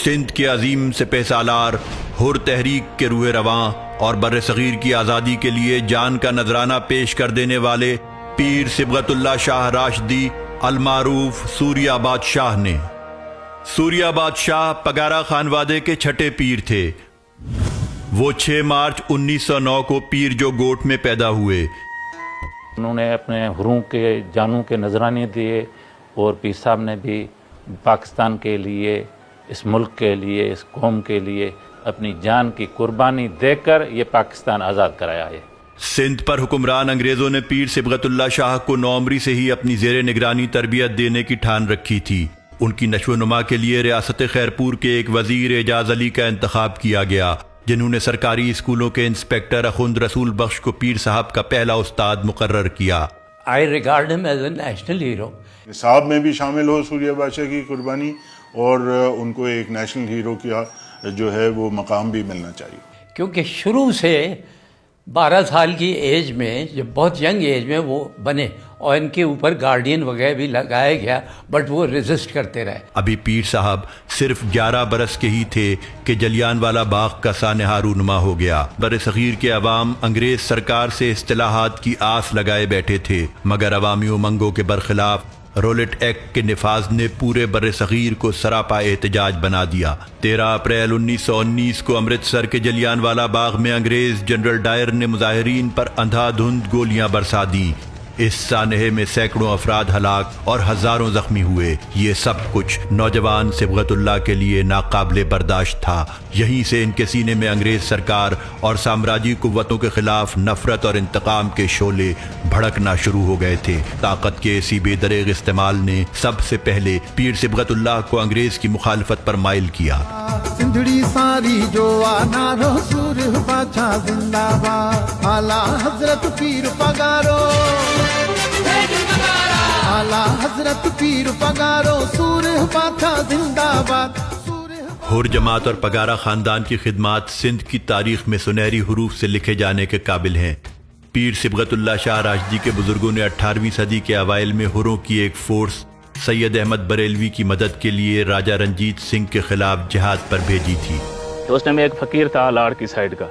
سندھ کے عظیم سپہ سالار، حر تحریک کے روح رواں اور بر صغیر کی آزادی کے لیے جان کا نذرانہ پیش کر دینے والے پیر صبغت اللہ شاہ راشدی المعروف سوریہ آباد شاہ نے۔ سوریہ آباد شاہ پگارا خانوادے کے چھٹے پیر تھے۔ وہ 6 مارچ 1909 کو پیر جو گوٹ میں پیدا ہوئے۔ انہوں نے اپنے حروں کے جانوں کے نذرانے دیے اور پیر صاحب نے بھی پاکستان کے لیے، اس ملک کے لیے، اس قوم کے لیے اپنی جان کی قربانی دے کر یہ پاکستان آزاد کرایا ہے۔ سندھ پر حکمران انگریزوں نے پیر صبغت اللہ شاہ کو 9 عمری سے ہی اپنی زیر نگرانی تربیت دینے کی ٹھان رکھی تھی۔ ان کی نشو و نما کے لیے ریاست خیرپور کے ایک وزیر اعجاز علی کا انتخاب کیا گیا، جنہوں نے سرکاری اسکولوں کے انسپیکٹر اخوند رسول بخش کو پیر صاحب کا پہلا استاد مقرر کیا۔ I regard him as a national hero. نصاب میں بھی شامل ہو سوریہ بادشاہ کی قربانی، اور ان کو ایک نیشنل ہیرو کا جو ہے وہ مقام بھی ملنا چاہیے، کیونکہ شروع سے 12 سال کی ایج میں، جب بہت ینگ ایج میں وہ بنے، اور ان کے اوپر گارڈین وغیرہ بھی لگایا گیا، بٹ وہ ریزسٹ کرتے رہے۔ ابھی پیر صاحب صرف 11 برس کے ہی تھے کہ جلیان والا باغ کا سانحہ رونما ہو گیا۔ بر صغیر کے عوام انگریز سرکار سے اصطلاحات کی آس لگائے بیٹھے تھے، مگر عوامی امنگوں کے برخلاف رولٹ ایکٹ کے نفاذ نے پورے بر صغیر کو سراپا احتجاج بنا دیا۔ 13 اپریل 1919 کو امرتسر کے جلیان والا باغ میں انگریز جنرل ڈائر نے مظاہرین پر اندھا دھند گولیاں برسا دیں۔ اس سانحے میں سینکڑوں افراد ہلاک اور ہزاروں زخمی ہوئے۔ یہ سب کچھ نوجوان صبغت اللہ کے لیے ناقابل برداشت تھا۔ یہیں سے ان کے سینے میں انگریز سرکار اور سامراجی قوتوں کے خلاف نفرت اور انتقام کے شعلے بھڑکنا شروع ہو گئے تھے۔ طاقت کے اسی بے دریغ استعمال نے سب سے پہلے پیر صبغت اللہ کو انگریز کی مخالفت پر مائل کیا۔ سندھڑی ساری جو آنا رو سور باچا زندہ باد، اعلیٰ حضرت پیر پگارو، اعلیٰ حضرت پیر پگارو، سور باچا زندہ باد۔ حر جماعت اور پگارا خاندان کی خدمات سندھ کی تاریخ میں سنہری حروف سے لکھے جانے کے قابل ہیں۔ پیر صبغت اللہ شاہ راشدی کے بزرگوں نے 18ویں صدی کے اوائل میں حروں کی ایک فورس سید احمد بریلوی کی مدد کے لیے راجہ رنجیت سنگھ کے خلاف جہاد پر بھیجی تھی۔ اس میں ایک فقیر تھا لاڑ کی سائیڈ کا،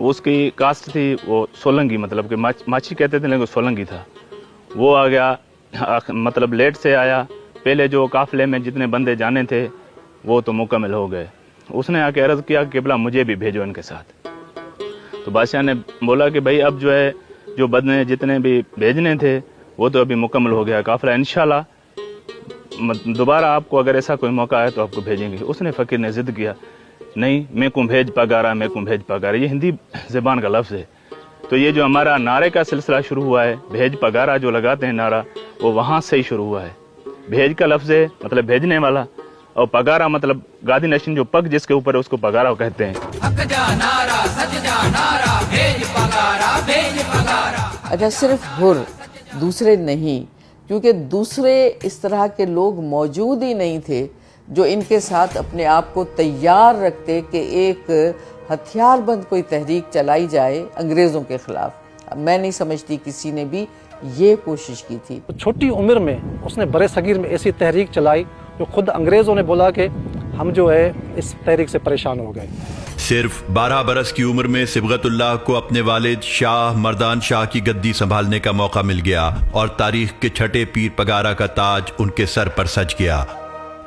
اس کی کاسٹ تھی وہ سولنگی، مطلب کہ ماچھی کہتے تھے لیکن سولنگی تھا۔ وہ آ گیا، مطلب لیٹ سے آیا، پہلے جو قافلے میں جتنے بندے جانے تھے وہ تو مکمل ہو گئے۔ اس نے آ کے عرض کیا کہ قبلہ مجھے بھی بھیجو ان کے ساتھ۔ تو بادشاہ نے بولا کہ بھائی اب جو ہے جو بندے جتنے بھی بھیجنے تھے وہ تو ابھی مکمل ہو گیا قافلہ، انشاءاللہ دوبارہ آپ کو اگر ایسا کوئی موقع آئے تو آپ کو بھیجیں گے۔ اس نے فقیر نے ضد کیا، نہیں میں کو بھیج پگارا، میں کو بھیج پگارا، یہ ہندی زبان کا لفظ ہے۔ تو یہ جو ہمارا نعرے کا سلسلہ شروع ہوا ہے، بھیج پگارا جو لگاتے ہیں نعرہ، وہ وہاں سے ہی شروع ہوا ہے۔ بھیج کا لفظ ہے مطلب بھیجنے والا، اور پگارا مطلب گادی نشین جو پگ جس کے اوپر ہے اس کو پگارا کہتے ہیں۔ اچھا، صرف حر، دوسرے نہیں، کیونکہ دوسرے اس طرح کے لوگ موجود ہی نہیں تھے جو ان کے ساتھ اپنے آپ کو تیار رکھتے کہ ایک ہتھیار بند کوئی تحریک چلائی جائے انگریزوں کے خلاف۔ میں نہیں سمجھتی کسی نے بھی یہ کوشش کی تھی۔ چھوٹی عمر میں اس نے برِ صغیر میں ایسی تحریک چلائی جو خود انگریزوں نے بولا کہ ہم جو ہے اس تحریک سے پریشان ہو گئے۔ صرف 12 برس کی عمر میں صبغت اللہ کو اپنے والد شاہ مردان شاہ کی گدی سنبھالنے کا موقع مل گیا، اور تاریخ کے چھٹے پیر پگارا کا تاج ان کے سر پر سج گیا۔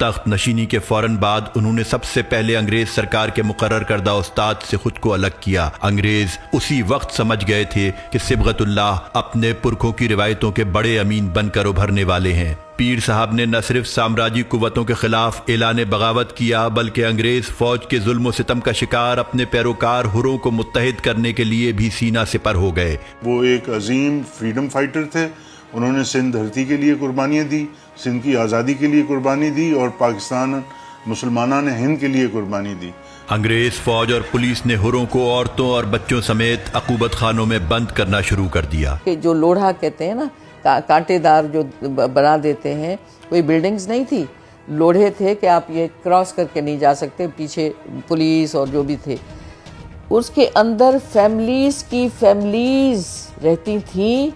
تخت نشینی کے فوراً بعد انہوں نے سب سے پہلے انگریز سرکار کے مقرر کردہ استاد سے خود کو الگ کیا۔ انگریز اسی وقت سمجھ گئے تھے کہ صبغت اللہ اپنے پرکھوں کی روایتوں کے بڑے امین بن کر ابھرنے والے ہیں۔ پیر صاحب نے نہ صرف سامراجی قوتوں کے خلاف اعلان بغاوت کیا، بلکہ انگریز فوج کے ظلم و ستم کا شکار اپنے پیروکار حروں کو متحد کرنے کے لیے بھی سینہ سپر ہو گئے۔ وہ ایک عظیم فریڈم فائٹر تھے، انہوں نے سندھ دھرتی کے لیے قربانیاں دی، سندھ کی آزادی کے لیے قربانی دی، اور پاکستان مسلمانوں نے ہند کے لیے قربانی دی۔ انگریز فوج اور پولیس نے حروں کو عورتوں اور بچوں سمیت عقوبت خانوں میں بند کرنا شروع کر دیا۔ کہ جو لوڑھا کہتے ہیں نا، کانٹے دار جو بنا دیتے ہیں، کوئی بلڈنگز نہیں تھی، لوڑھے تھے کہ آپ یہ کراس کر کے نہیں جا سکتے، پیچھے پولیس اور جو بھی تھے۔ اس کے اندر فیملیز کی فیملیز رہتی تھیں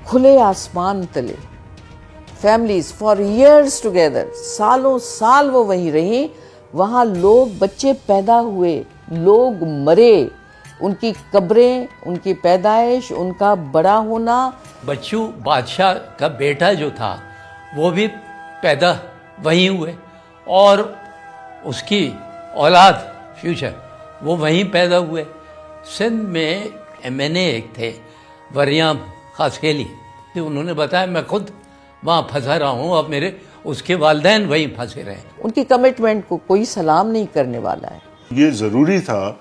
کھلے آسمان تلے، فیملیز فار ایئرس ٹوگیدر، سالوں سال وہ وہیں رہیں. وہاں لوگ، بچے پیدا ہوئے، لوگ مرے، ان کی قبریں، ان کی پیدائش، ان کا بڑا ہونا. بچو بادشاہ کا بیٹا جو تھا وہ بھی پیدا وہیں ہوئے، اور اس کی اولاد فیوچر وہ وہیں پیدا ہوئے. سندھ میں MNA ایک تھے وریام خاسکیلی، انہوں نے بتایا میں خود وہاں پھنسا رہا ہوں، اب میرے اس کے والدین وہیں پھنسے رہے. ان کی کمٹمنٹ کو کوئی سلام نہیں کرنے والا ہے. یہ ضروری تھا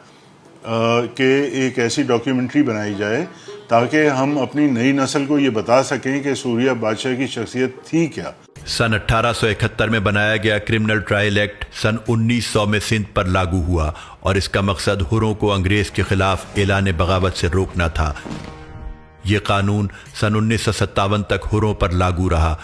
کہ ایک ایسی ڈاکیومنٹری بنائی جائے تاکہ ہم اپنی نئی نسل کو یہ بتا سکیں کہ سوریہ بادشاہ کی شخصیت تھی کیا. سن 1871 میں بنایا گیا کرمنل ٹرائل ایکٹ سن 1900 میں سندھ پر لاگو ہوا، اور اس کا مقصد ہروں کو انگریز کے خلاف اعلان بغاوت سے روکنا تھا. یہ قانون سن 1957 تک ہروں پر لاگو رہا،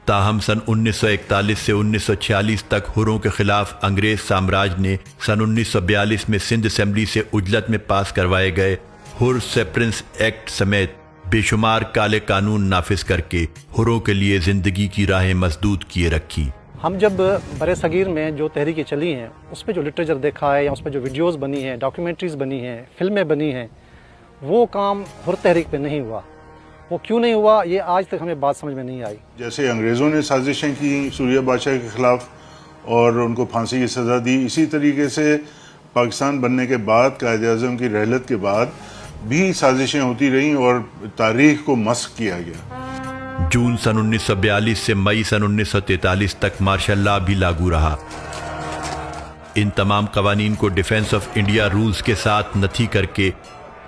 تاہم سن 1941 سے 1946 تک ہروں کے خلاف انگریز سامراج نے سن 1942 میں سندھ اسمبلی سے عجلت میں پاس کروائے گئے ہر سیپرنس ایکٹ سمیت بے شمار کالے قانون نافذ کر کے ہروں کے لیے زندگی کی راہیں مسدود کیے رکھی. ہم جب بر صغیر میں جو تحریکیں چلی ہیں اس پہ جو لٹریچر دیکھا ہے یا اس پہ جو ویڈیوز بنی ہیں، ڈاکیومنٹریز بنی ہیں، فلمیں بنی ہیں، وہ کام ہر تحریک پہ نہیں ہوا. وہ کیوں نہیں ہوا یہ آج تک ہمیں بات سمجھ میں نہیں آئی. جیسے انگریزوں نے سازشیں کی سوریہ بادشاہ کے خلاف اور ان کو پھانسی کی سزا دی، اسی طریقے سے پاکستان بننے کے بعد قائد اعظم کی رحلت کے بعد بھی سازشیں ہوتی رہیں اور تاریخ کو مسخ کیا گیا. جون سن 1942 سے مئی سن 1943 تک مارشل لا بھی لاگو رہا. ان تمام قوانین کو ڈیفنس آف انڈیا رولز کے ساتھ نتھی کر کے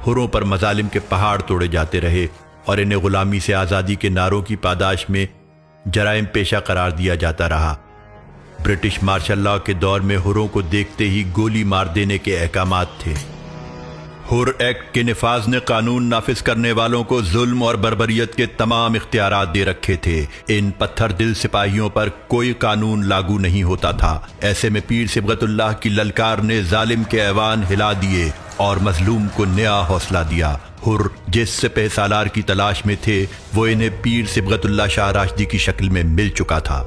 ہروں پر مظالم کے پہاڑ توڑے جاتے رہے، اور انہیں غلامی سے آزادی کے نعروں کی پاداش میں جرائم پیشہ قرار دیا جاتا رہا. برٹش مارشل لا کے دور میں ہروں کو دیکھتے ہی گولی مار دینے کے احکامات تھے. ہر ایکٹ کے نفاذ نے قانون نافذ کرنے والوں کو ظلم اور بربریت کے تمام اختیارات دے رکھے تھے. ان پتھر دل سپاہیوں پر کوئی قانون لاگو نہیں ہوتا تھا. ایسے میں پیر صبغت اللہ کی للکار نے ظالم کے ایوان ہلا دیے اور مظلوم کو نیا حوصلہ دیا. ہر جس سپہ سالار کی تلاش میں تھے وہ انہیں پیر صبغت اللہ شاہ راشدی کی شکل میں مل چکا تھا.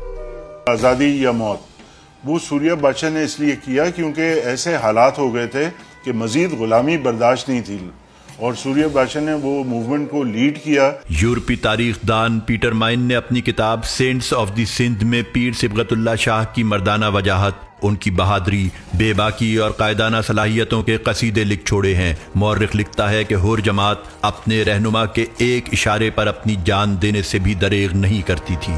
آزادی یا موت، وہ سوریہ بادشاہ نے اس لیے کیا کیونکہ ایسے حالات ہو گئے تھے کہ مزید غلامی برداشت نہیں تھی، اور سوریہ بادشاہ نے وہ موومنٹ کو لیڈ کیا. یورپی تاریخ دان پیٹر مائن نے اپنی کتاب سینٹس آف دی سندھ میں پیر صبغت اللہ شاہ کی مردانہ وجاہت، ان کی بہادری، بے باکی اور قائدانہ صلاحیتوں کے قصیدے لکھ چھوڑے ہیں. مورخ لکھتا ہے کہ ہر جماعت اپنے رہنما کے ایک اشارے پر اپنی جان دینے سے بھی دریغ نہیں کرتی تھی.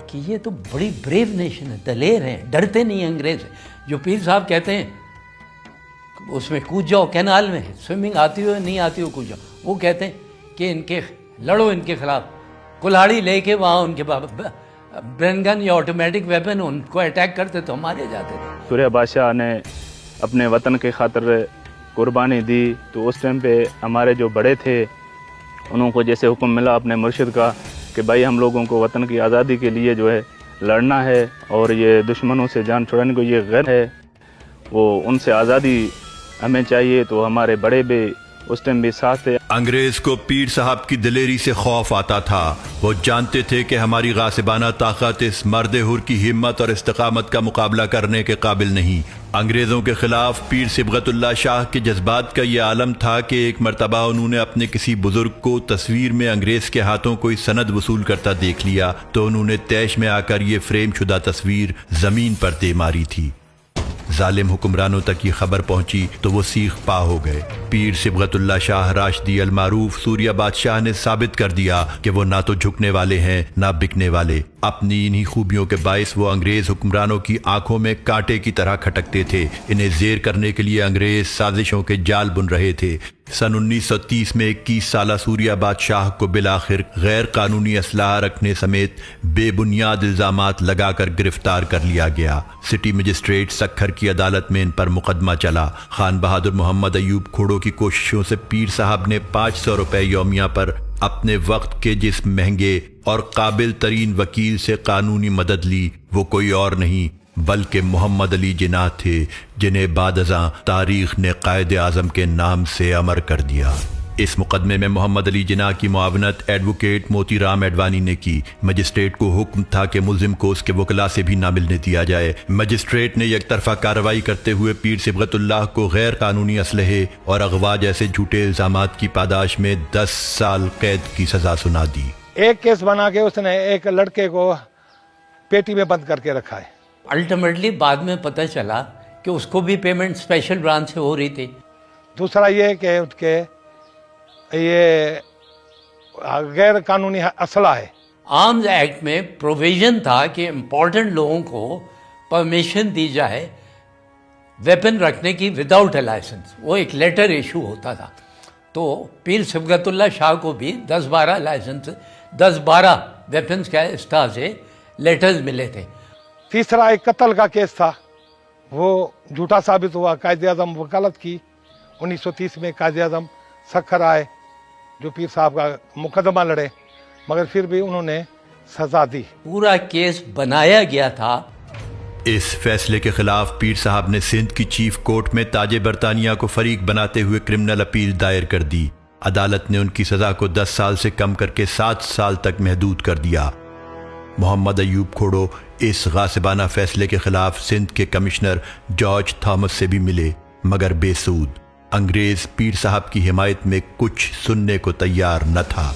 کہ یہ تو بڑی بریو نیشن ہے، دلیر ہیں، ڈرتے نہیں انگریز ہیں. جو پیر صاحب کہتے ہیں اس میں کود جاؤ کینال میں، سوئمنگ آتی ہو نہیں آتی ہو کود جاؤ، وہ کہتے ہیں کہ ان کے لڑو، ان کے خلاف کلاڑی لے کے وہاں ان کے برین گن یا آٹومیٹک ویپن ان کو اٹیک کرتے تو ہمارے جاتے تھے. سوریہ بادشاہ نے اپنے وطن کے خاطر قربانی دی، تو اس ٹائم پہ ہمارے جو بڑے تھے انہوں کو جیسے حکم ملا اپنے مرشد کا کہ بھائی ہم لوگوں کو وطن کی آزادی کے لیے جو ہے لڑنا ہے، اور یہ دشمنوں سے جان چھڑانے کو یہ غیر ہے، وہ ان سے آزادی ہمیں چاہیے. تو ہمارے بڑے بھی اس ٹائم بھی ساتھ تھے. انگریز کو پیر صاحب کی دلیری سے خوف آتا تھا. وہ جانتے تھے کہ ہماری غاصبانہ طاقت اس مرد حر کی ہمت اور استقامت کا مقابلہ کرنے کے قابل نہیں. انگریزوں کے خلاف پیر صبغت اللہ شاہ کے جذبات کا یہ عالم تھا کہ ایک مرتبہ انہوں نے اپنے کسی بزرگ کو تصویر میں انگریز کے ہاتھوں کوئی سند وصول کرتا دیکھ لیا تو انہوں نے طیش میں آ کر یہ فریم شدہ تصویر زمین پر دے ماری تھی. ظالم حکمرانوں تک یہ خبر پہنچی تو وہ سیخ پا ہو گئے. پیر صبغت اللہ شاہ راشدی المعروف سوریہ بادشاہ نے ثابت کر دیا کہ وہ نہ تو جھکنے والے ہیں نہ بکنے والے. اپنی انہی خوبیوں کے باعث وہ انگریز حکمرانوں کی آنکھوں میں کانٹے کی طرح کھٹکتے تھے. انہیں زیر کرنے کے لیے انگریز سازشوں کے جال بن رہے تھے. سن 1930 میں 21 سالہ سوریہ بادشاہ کو بالآخر غیر قانونی اسلحہ رکھنے سمیت بے بنیاد الزامات لگا کر گرفتار کر لیا گیا. سٹی مجسٹریٹ سکھر کی عدالت میں ان پر مقدمہ چلا. خان بہادر محمد ایوب کھوڑو کی کوششوں سے پیر صاحب نے 500 روپے یومیہ پر اپنے وقت کے جس مہنگے اور قابل ترین وکیل سے قانونی مدد لی. وہ کوئی اور نہیں بلکہ محمد علی جناح تھے، جنہیں بعد ازاں تاریخ نے قائد اعظم کے نام سے امر کر دیا. इस मुकदमे में मोहम्मद अली जिन्ना की मुआवनत एडवोकेट मोती राम एडवानी ने की। मजिस्ट्रेट को हुक्म था कि मुल्जिम को उसके वकला से भी ना मिलने दिया जाए। मजिस्ट्रेट ने यकतरफा कार्रवाई करते हुए पीर सिबगतुल्लाह को गैर कानूनी असलहे और अगवा जैसे झूठे इल्जामात की पादाश में 10 साल कैद की सजा सुना दी। एक केस बना के उसने एक लड़के को पेटी में बंद करके रखा है। अल्टीमेटली बाद में पता चला कि उसको भी पेमेंट स्पेशल ब्रांच से हो रही थी। दूसरा ये कि उसके ये गैर कानूनी असला है। आर्म्स एक्ट में प्रोविजन था कि इम्पोर्टेंट लोगों को परमिशन दी जाए वेपन रखने की विदाउट ए लाइसेंस। वो एक लेटर इशू होता था। तो पीर सिबगतुल्लाह शाह को भी 10-12 लाइसेंस 10-12 वेपन्स के स्टाफ से लेटर्स मिले थे। तीसरा एक कत्ल का केस था, वो झूठा साबित हुआ। कायदे आज़म वकालत की 1930 में कायदे आज़म सखर आए जो पीर साहब का मुकदमा लड़े, मगर फिर भी उन्होंने सजा दी। पूरा केस बनाया गया था। इस फैसले के खिलाफ पीर साहब ने सिंध की चीफ कोर्ट में ताजे बरतानिया को फरीक बनाते हुए क्रिमिनल अपील दायर कर दी। अदालत ने उनकी सजा को 10 साल से कम करके 7 साल तक महदूद कर दिया। मोहम्मद अयूब खोड़ो इस गासिबाना फैसले के खिलाफ सिंध के कमिश्नर जॉर्ज थॉमस से भी मिले, मगर बेसूद। अंग्रेज पीर साहब की हिमायत में कुछ सुनने को तैयार न था।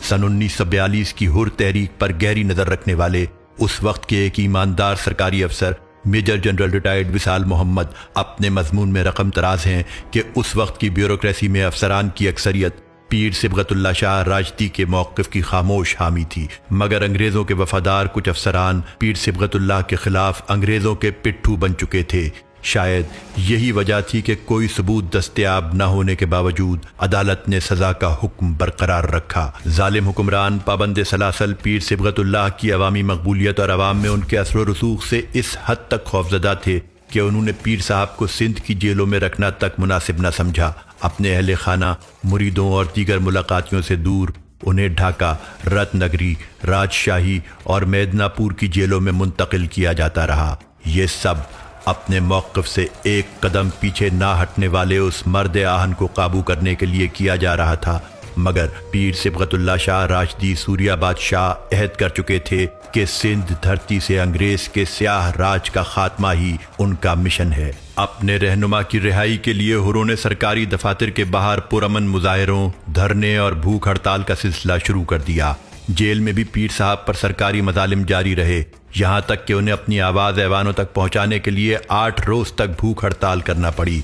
सन 1942 की हुर तहरीक पर गहरी नजर रखने वाले उस वक्त के एक ईमानदार सरकारी अफसर मेजर जनरल रिटायर्ड विसाल मोहम्मद अपने मजमून में रकम तराज हैं कि उस वक्त की ब्यूरोक्रेसी में अफसरान की अक्सरियत पीर सिबगतुल्लाह शाह राजदी के मौक़िफ़ की खामोश हामी थी, मगर अंग्रेज़ों के वफादार कुछ अफसरान पीर सिबगतुल्लाह के खिलाफ अंग्रेज़ों के पिट्ठू बन चुके थे। शायद यही वजह थी कि कोई सबूत दस्तयाब न होने के बावजूद अदालत ने सजा का हुक्म बरकरार रखा। जालिम हुक्मरान पाबंद सलासल पीर सिबगतुल्लाह की अवामी मकबूलियत और अवाम में उनके असर व रसूख से इस हद तक खौफजदा थे कि उन्होंने पीर साहब को सिंध की जेलों में रखना तक मुनासिब न समझा। अपने अहले खाना, मुरीदों और दीगर मुलाकातियों से दूर उन्हें ढाका, रत्नगरी, राजशाही और मेदनापुर की जेलों में मुंतकिल किया जाता रहा। ये सब अपने मौक़िफ़ से एक कदम पीछे ना हटने वाले उस मर्द आहन को काबू करने के लिए किया जा रहा था, मगर पीर सिबगतुल्लाह शाह राजदी सूरिया बादशाह अहद कर चुके थे कि सिंध धरती से अंग्रेज के स्याह राज का खात्मा ही उनका मिशन है। अपने रहनुमा की रिहाई के लिए हुरों ने सरकारी दफातर के बाहर पुरअमन मुजाहिरों, धरने और भूख हड़ताल का सिलसिला शुरू कर दिया। जेल में भी पीर साहब पर सरकारी मजालिम जारी रहे, यहाँ तक कि उन्हें अपनी आवाज़ ऐवानों तक पहुँचाने के लिए 8 रोज़ तक भूख हड़ताल करना पड़ी।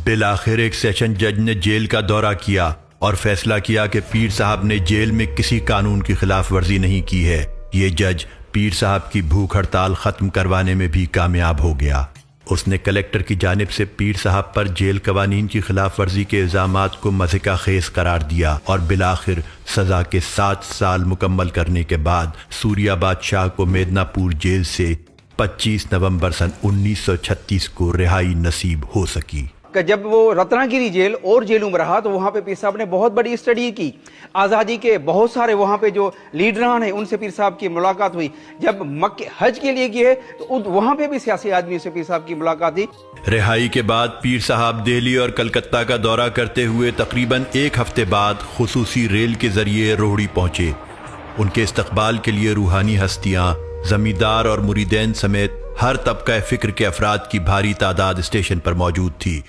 बिलाखिर एक सेशन जज ने जेल का दौरा किया और फैसला किया कि पीर साहब ने जेल में किसी कानून की खिलाफ वर्जी नहीं की है। ये जज पीर साहब की भूख हड़ताल ख़त्म करवाने में भी कामयाब हो गया। उसने कलेक्टर की जानिब से पीर साहब पर जेल कवानीन की खिलाफ वर्जी के इल्ज़ामात को मज़िका खेज करार दिया और बिलाखिर सज़ा के 7 साल मुकम्मल करने के बाद सूरिया बादशाह को मेदनापुर जेल से 25 नवंबर सन 1936 को रिहाई नसीब हो सकी। जब वो रत्नागिरी जेल और जेलों में रहा तो वहाँ पे पीर साहब ने बहुत बड़ी स्टडी की। आज़ादी के बहुत सारे वहाँ पे जो लीडरान हैं उनसे पीर साहब की मुलाकात हुई। जब मक्के हज के लिए गए तो वहाँ पे भी सियासी आदमी से पीर साहब की मुलाकात हुई। रिहाई के बाद पीर साहब दिल्ली और कलकत्ता का दौरा करते हुए तकरीबन 1 हफ्ते बाद खुसूसी रेल के जरिए रोहड़ी पहुंचे। उनके इस्तकबाल के लिए रूहानी हस्तियां, जमींदार और मुरीदैन समेत हर तबका फिक्र के अफराद की भारी तादाद स्टेशन पर मौजूद थी।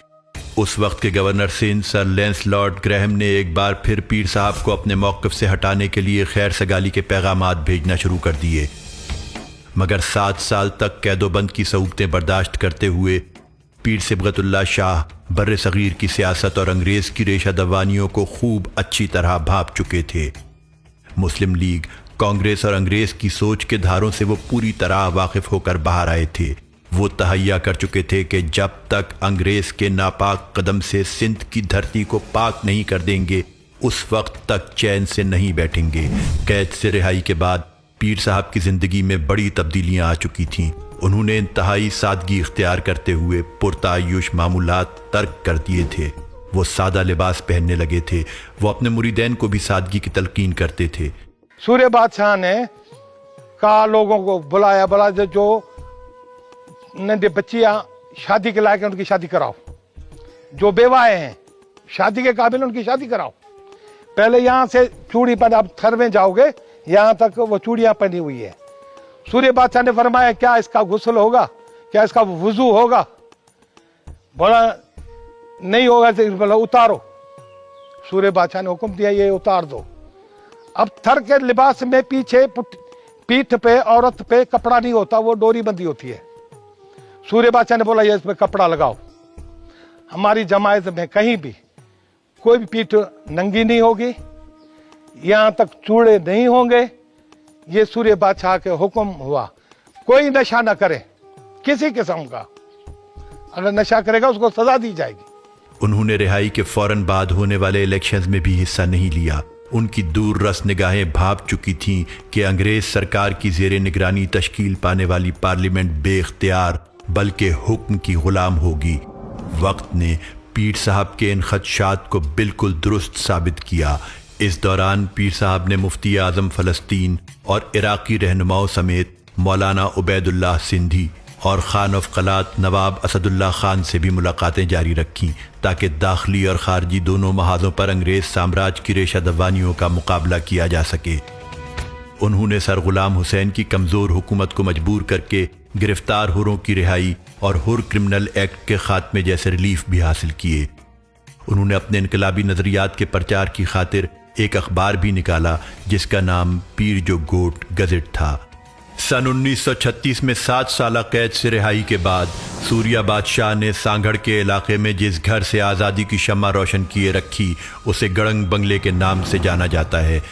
उस वक्त के गवर्नर सिंध सर लैंसलॉर्ड ग्रैहम ने एक बार फिर पीर साहब को अपने मौक़िफ़ से हटाने के लिए खैर सगाली के पैगामात भेजना शुरू कर दिए, मगर 7 साल तक कैदोबंद की सऊबतें बर्दाश्त करते हुए पीर सिबगतुल्लाह शाह बर्रे सगीर की सियासत और अंग्रेज़ की रेशा दवानियों को खूब अच्छी तरह भांप चुके थे। मुस्लिम लीग, कांग्रेस और अंग्रेज़ की सोच के धारों से वो पूरी तरह वाकिफ़ होकर बाहर आए थे। वो तहैया कर चुके थे कि जब तक अंग्रेज के नापाक कदम से सिंध की धरती को पाक नहीं कर देंगे उस वक्त तक चैन से नहीं बैठेंगे। कैद से रिहाई के बाद पीर साहब की जिंदगी में बड़ी तब्दीलियां आ चुकी थीं। उन्होंने इंतहाई सादगी इख्तियार करते हुए पुरतायुश मामूलात तर्क कर दिए थे। वो सादा लिबास पहनने लगे थे। वो अपने मुरीदैन को भी सादगी की तलकीन करते थे। सूर्य बादशाह ने कहा लोगों को बुलाया जो नन्हे बच्चियां शादी के लायक हैं उनकी शादी कराओ, जो बेवाएं हैं शादी के काबिल उनकी शादी कराओ। पहले यहाँ से चूड़ी पर, आप थर में जाओगे यहाँ तक वो चूड़ियाँ पहनी हुई है। सूर्य बादशाह ने फरमाया क्या इसका गुस्ल होगा, क्या इसका वुजू होगा? बोला नहीं होगा। तो बोला उतारो। सूर्य बादशाह ने हुक्म दिया ये उतार दो। अब थर के लिबास में पीछे पीठ पे औरत पे कपड़ा नहीं होता, वो डोरी बंधी होती है। सूर्य बादशाह ने बोला ये इसमें कपड़ा लगाओ। हमारी जमायत में कहीं भी कोई भी पीठ नंगी नहीं होगी, यहाँ तक चूड़े नहीं होंगे। ये सूर्य बादशाह के हुक्म हुआ। कोई नशा न करे किसी किस्म का, अगर नशा करेगा उसको सजा दी जाएगी। उन्होंने रिहाई के फौरन बाद होने वाले इलेक्शंस में भी हिस्सा नहीं लिया। उनकी दूर रस निगाहें भाप चुकी थीं कि अंग्रेज सरकार की जेर निगरानी तश्कील पाने वाली पार्लियामेंट बेख्तियार बल्कि हुक्म की गुलाम होगी। वक्त ने पीर साहब के इन खदशात को बिल्कुल दुरुस्त साबित किया। इस दौरान पीर साहब ने मुफ्ती आज़म फ़लस्तीन और इराक़ी रहनुमाओं समेत मौलाना उबैदुल्लाह सिंधी और खान ऑफ क़लात नवाब असदुल्ला खान से भी मुलाकातें जारी रखीं ताकि दाखिली और खारजी दोनों महाजों पर अंग्रेज़ साम्राज्य की रेशा दवानियों का मुकाबला किया जा सके। उन्होंने सर गुलाम हुसैन की कमज़ोर हुकूमत को मजबूर करके गिरफ्तार हुरों की रिहाई और हुर क्रिमिनल एक्ट के खात्मे जैसे रिलीफ भी हासिल किए। उन्होंने अपने इनकलाबी नज़रियात के प्रचार की खातिर एक अखबार भी निकाला जिसका नाम पीर जो गोट गज़ेट था। सन 1936 में 7 साल कैद से रिहाई के बाद सूर्या बादशाह ने सांगड़ के इलाके में जिस घर से आज़ादी की शम्मा रोशन किए रखी उसे गड़ंग बंगले के नाम से जाना जाता है।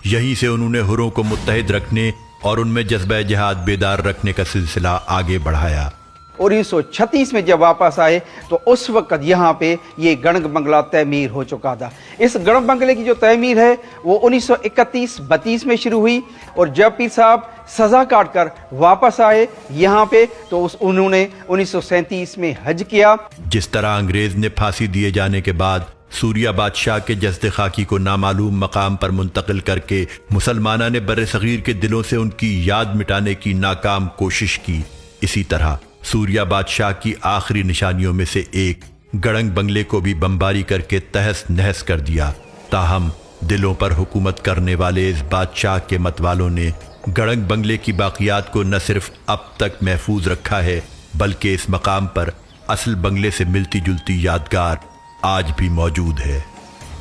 यहीं से उन्होंने हुरों को मुत्तहिद रखने और उनमें जज्बा जिहाद बेदार रखने का सिलसिला आगे बढ़ाया। 1936 में जब वापस आए तो उस वक्त यहाँ पे ये गणक बंगला तमीर हो चुका था। इस गणक बंगले की जो तमीर है वो 1931-32 में शुरू हुई और जब पीर साहब सज़ा काट कर वापस आए यहाँ पे तो उन्होंने 1937 में हज किया। जिस तरह अंग्रेज ने फांसी दिए जाने के बाद सूर्या बादशाह के जस्द खाकी को नामालूम मकाम पर मुंतकिल करके मुसलमाना ने बर्रे सगीर के दिलों से उनकी याद मिटाने की नाकाम कोशिश की, इसी तरह सूर्या बादशाह की आखिरी निशानियों में से एक गड़ंग बंगले को भी बमबारी करके तहस नहस कर दिया। ताहम दिलों पर हुकूमत करने वाले इस बादशाह के मतवालों ने गड़ंग बंगले की बाकियात को न सिर्फ अब तक महफूज रखा है बल्कि इस मकाम पर असल बंगले से मिलती जुलती यादगार आज भी मौजूद है।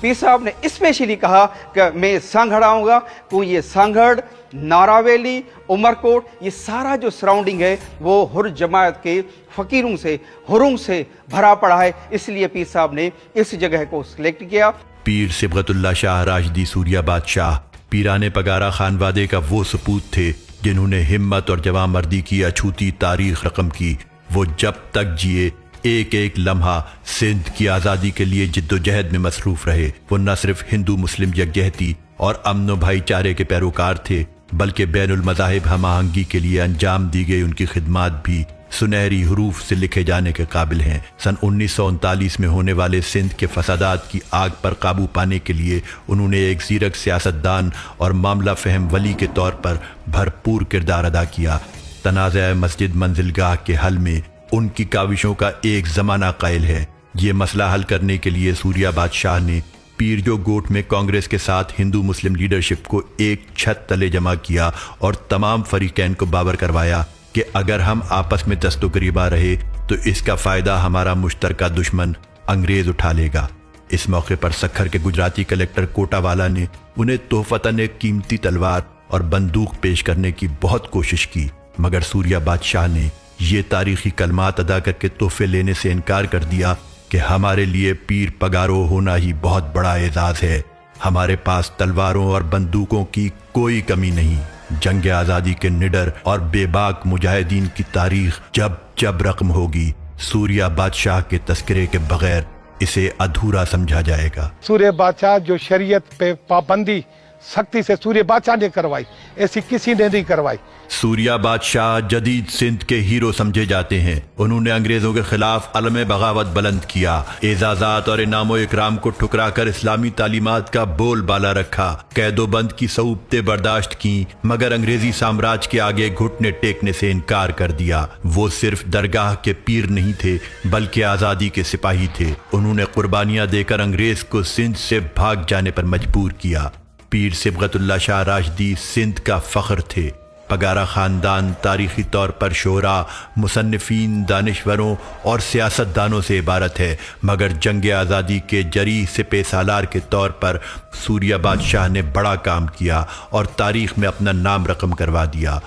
पीर साहब ने स्पेशली कहा कि मैं सांगड़ आऊँगा, तो ये सांगड़, नारावेली, उमरकोट, ये सारा जो सराउंडिंग है वो हुर जमायत के फ़कीरों से, हुरों से भरा पड़ा है, इसलिए पीर साहब ने इस जगह को सिलेक्ट किया। पीर सिबगतुल्लाह शाह राशदी सूर्या बादशाह पीराने पगारा खानवादे का वो सपूत थे जिन्होंने हिम्मत और जवामर्दी की अछूती तारीख रकम की। वो जब तक जिए एक एक लम्हा सिंध की आज़ादी के लिए जिद्दोजहद में मसरूफ रहे। वो न सिर्फ हिंदू मुस्लिम यकजहती और अमन भाईचारे के पैरोकार थे बल्कि बैनुल मज़ाहिब हमाहंगी के लिए अंजाम दी गई उनकी खिदमात भी सुनहरी हरूफ से लिखे जाने के काबिल हैं। सन 1939 में होने वाले सिंध के फसादात की आग पर काबू पाने के लिए उन्होंने एक ज़ीरक सियासतदान और मामला फहम वली के तौर पर भरपूर किरदार अदा किया। तनाज़ा मस्जिद मंजिलगाह के हल में उनकी काविशों का एक ज़माना कायल है। ये मसला हल करने के लिए सूर्या बादशाह ने पीर जो गोट में कांग्रेस के साथ हिंदू मुस्लिम लीडरशिप को एक छत तले जमा किया और तमाम फरीकैन को बावर करवाया कि अगर हम आपस में दस्तगरीबा रहे तो इसका फ़ायदा हमारा मुश्तरका दुश्मन अंग्रेज़ उठा लेगा। इस मौके पर सखर के गुजराती कलेक्टर कोटावाला ने उन्हें तोहफतन एक कीमती तलवार और बंदूक पेश करने की बहुत कोशिश की, मगर सूर्या बादशाह ने ये तारीखी कलमात अदा करके तोहफे लेने से इनकार कर दिया कि हमारे लिए पीर पगारो होना ही बहुत बड़ा एजाज़ है। हमारे पास तलवारों और बंदूकों की कोई कमी नहीं। जंग आज़ादी के निडर और बेबाक मुजाहिदीन की तारीख जब जब रकम होगी, सूर्या बादशाह के तस्करे के बगैर इसे अधूरा समझा जाएगा। सूर्य बादशाह जो शरीयत पे पाबंदी सख्ती से सूर्य बादशाह ने करवाई, ऐसी किसी ने नहीं करवाई। सूर्या बादशाह जदीद सिंध के हीरो समझे जाते हैं। उन्होंने अंग्रेजों के खिलाफ अलम बगावत बुलंद किया, एजाजात और इनामो इकराम को ठुकरा कर इस्लामी तालीमात का बोल बाला रखा, कैदोबंद की सऊबतें बर्दाश्त की, मगर अंग्रेजी साम्राज्य के आगे घुटने टेकने से इनकार कर दिया। वो सिर्फ दरगाह के पीर नहीं थे बल्कि आज़ादी के सिपाही थे। उन्होंने कुर्बानियां देकर अंग्रेज को सिंध से भाग जाने पर मजबूर किया। पीर सिबगतुल्लाह शाह राशदी सिंध का फख्र थे। पगारा ख़ानदान तारीख़ी तौर पर शोरा, मुसन्निफ़ीन, दानिश्वरों और सियासतदानों से इबारत है, मगर जंग आज़ादी के जरी सिपह सालार के तौर पर सूर्या बादशाह ने बड़ा काम किया और तारीख़ में अपना नाम रकम करवा दिया।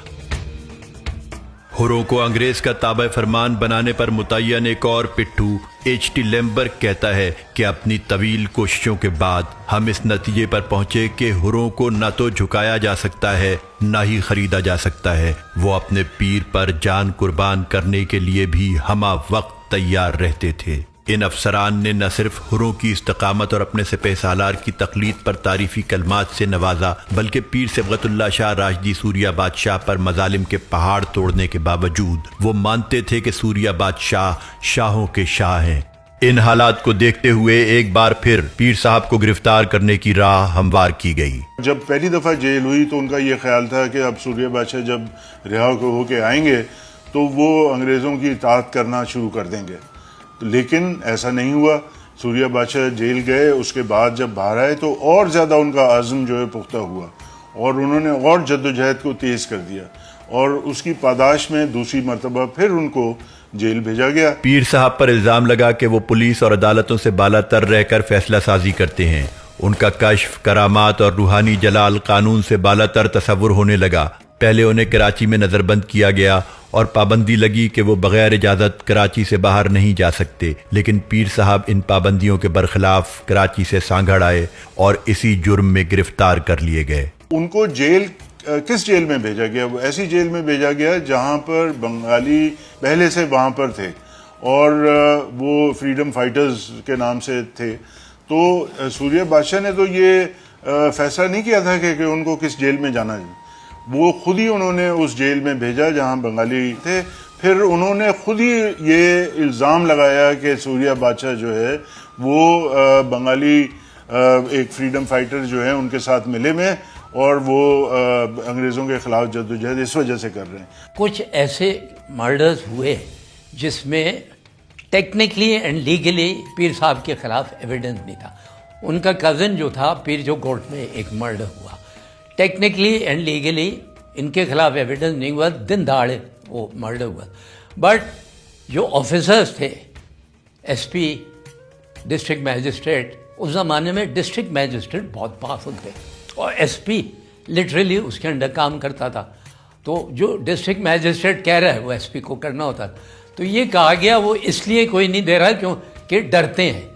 हुरों को अंग्रेज का ताबे फरमान बनाने पर मुतय्यन एक और पिट्ठू H.T. लैम्बर्ग कहता है कि अपनी तवील कोशिशों के बाद हम इस नतीजे पर पहुंचे कि हुरों को न तो झुकाया जा सकता है न ही खरीदा जा सकता है। वो अपने पीर पर जान कुर्बान करने के लिए भी हमा वक्त तैयार रहते थे। इन अफसरान ने न सिर्फ हुरों की इस्तकामत और अपने सिपह सालार की तकलीद पर तारीफी कलमात से नवाजा, बल्कि पीर सिबगतुल्लाह शाह राशदी सूर्या बादशाह पर मजालिम के पहाड़ तोड़ने के बावजूद वो मानते थे कि सूर्या बादशाह शाहों के शाह हैं। इन हालात को देखते हुए एक बार फिर पीर साहब को गिरफ्तार करने की राह हमवार की गई। जब पहली दफ़ा जेल हुई तो उनका ये ख्याल था कि अब सूर्या बादशाह जब रिहा होके आएंगे तो वो अंग्रेज़ों की इताअत करना शुरू कर देंगे, लेकिन ऐसा नहीं हुआ। सूर्या बादशाह जेल गए, उसके बाद जब बाहर आए तो और ज़्यादा उनका आज़म जो है पुख्ता हुआ और उन्होंने और जद्दोजहद को तेज़ कर दिया और उसकी पादाश में दूसरी मरतबा फिर उनको जेल भेजा गया। पीर साहब पर इल्ज़ाम लगा कि वो पुलिस और अदालतों से बालातर रहकर फैसला साजी करते हैं। उनका कश्फ, करामात और रूहानी जलाल कानून से बालातर तसव्वुर होने लगा। पहले उन्हें कराची में नज़रबंद किया गया और पाबंदी लगी कि वो बगैर इजाज़त कराची से बाहर नहीं जा सकते, लेकिन पीर साहब इन पाबंदियों के बरखिलाफ कराची से सांगड़ आए और इसी जुर्म में गिरफ्तार कर लिए गए। उनको जेल किस जेल में भेजा गया? वो ऐसी जेल में भेजा गया जहां पर बंगाली पहले से वहां पर थे और वो फ्रीडम फाइटर्स के नाम से थे। तो सूर्या बादशाह ने तो ये फैसला नहीं किया था कि उनको किस जेल में जाना है, वो खुद ही उन्होंने उस जेल में भेजा जहां बंगाली थे। फिर उन्होंने खुद ही ये इल्ज़ाम लगाया कि सूर्या बादशाह जो है वो बंगाली एक फ्रीडम फाइटर जो है उनके साथ मिले में और वो अंग्रेज़ों के खिलाफ जद्दोजहद इस वजह से कर रहे हैं। कुछ ऐसे मर्डर्स हुए जिसमें टेक्निकली एंड लीगली पीर साहब के खिलाफ एविडेंस नहीं था। उनका कज़न जो था पीर जो कोर्ट में एक मर्डर हुआ, टेक्निकली एंड लीगली इनके खिलाफ एविडेंस नहीं हुआ, दिन दहाड़े वो मर्डर हुआ। बट जो ऑफिसर्स थे, एसपी, डिस्ट्रिक्ट मैजिस्ट्रेट, उस ज़माने में डिस्ट्रिक्ट मैजिस्ट्रेट बहुत पावरफुल थे और एसपी लिटरली उसके अंडर काम करता था। तो जो डिस्ट्रिक्ट मैजिस्ट्रेट कह रहा है वो एसपी को करना होता। तो ये कहा गया वो इसलिए कोई नहीं दे रहा क्योंकि डरते हैं।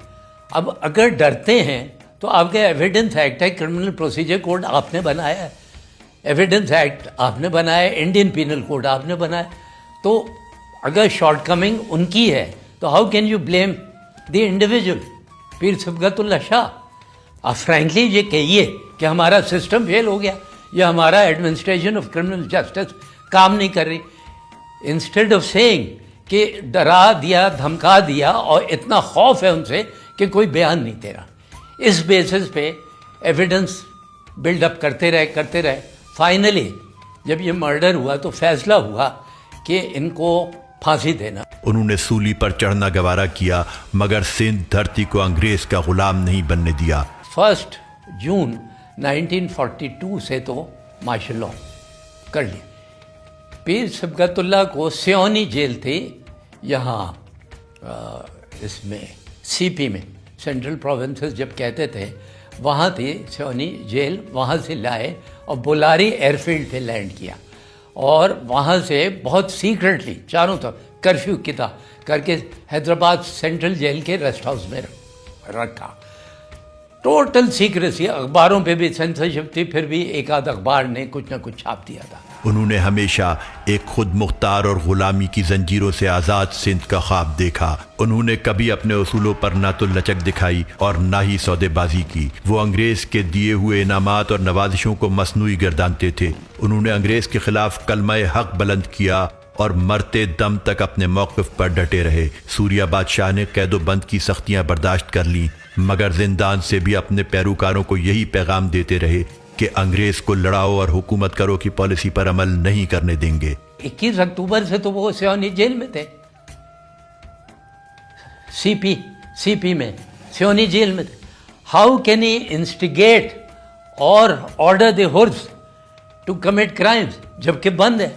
अब अगर डरते हैं तो आपके एविडेंस एक्ट है, क्रिमिनल प्रोसीजर कोड आपने बनाया है, एविडेंस एक्ट आपने बनाया है, इंडियन पिनल कोड आपने बनाया। तो अगर शॉर्टकमिंग उनकी है तो how can you blame the individual पीर सिबगतुल्लाह शाह? आप फ्रैंकली ये कहिए कि हमारा सिस्टम फेल हो गया या हमारा एडमिनिस्ट्रेशन ऑफ क्रिमिनल जस्टिस काम नहीं कर रही। इंस्टेड ऑफ सेइंग कि डरा दिया, धमका दिया और इतना खौफ है उनसे कि कोई बयान नहीं दे रहा, इस बेसिस पे एविडेंस बिल्डअप करते रहे। फाइनली जब ये मर्डर हुआ तो फैसला हुआ कि इनको फांसी देना। उन्होंने सूली पर चढ़ना गवारा किया, मगर सिंध धरती को अंग्रेज का गुलाम नहीं बनने दिया। 1 जून 1942 से तो मार्शल लॉ कर लिया। पीर सिबगतुल्लाह को सियोनी जेल थी यहाँ इसमें सीपी में, सेंट्रल प्रोविंसेस जब कहते थे वहाँ थी सियोनी जेल। वहाँ से लाए और बुलारी एयरफील्ड पे लैंड किया और वहाँ से बहुत सीक्रेटली चारों तरफ कर्फ्यू किया करके हैदराबाद सेंट्रल जेल के रेस्ट हाउस में रखा। टोटल सीक्रेसी, अखबारों पे भी सेंसरशिप थी, फिर भी एक आध अखबार ने कुछ ना कुछ छाप दिया था। उन्होंने हमेशा एक खुद मुख्तार और गुलामी की जंजीरों से आज़ाद सिंध का ख्वाब देखा। उन्होंने कभी अपने उसूलों पर ना तो लचक दिखाई और ना ही सौदेबाजी की। वो अंग्रेज़ के दिए हुए इनामात और नवाजिशों को मसनूई गर्दानते थे। उन्होंने अंग्रेज़ के खिलाफ कलमा हक बुलंद किया और मरते दम तक अपने मौक़िफ़ पर डटे रहे। सूरिया बादशाह ने कैदोबंद की सख्तियाँ बर्दाश्त कर लीं, मगर जिंदान से भी अपने पैरोकारों को यही पैगाम देते रहे कि अंग्रेज को लड़ाओ और हुकूमत करो की पॉलिसी पर अमल नहीं करने देंगे। 21 अक्टूबर से तो वो सियोनी जेल में थे, सीपी में सियोनी जेल में थे। हाउ कैन ही इंस्टिगेट और order the whores to commit crimes जबकि बंद है?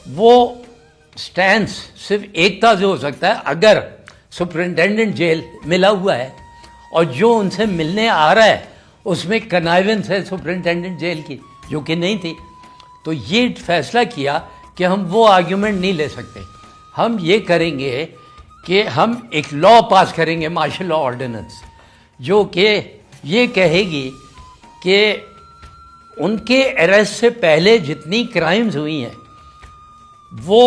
वो स्टैंस सिर्फ एक ताज़ हो सकता है अगर सुपरिटेंडेंट जेल मिला हुआ है और जो उनसे मिलने आ रहा है उसमें कनाइवेंस है सुपरिटेंडेंट जेल की, जो कि नहीं थी। तो ये फैसला किया कि हम वो आर्ग्यूमेंट नहीं ले सकते, हम ये करेंगे कि हम एक लॉ पास करेंगे, मार्शल लॉ ऑर्डिनेंस, जो कि ये कहेगी कि उनके अरेस्ट से पहले जितनी क्राइम्स हुई हैं वो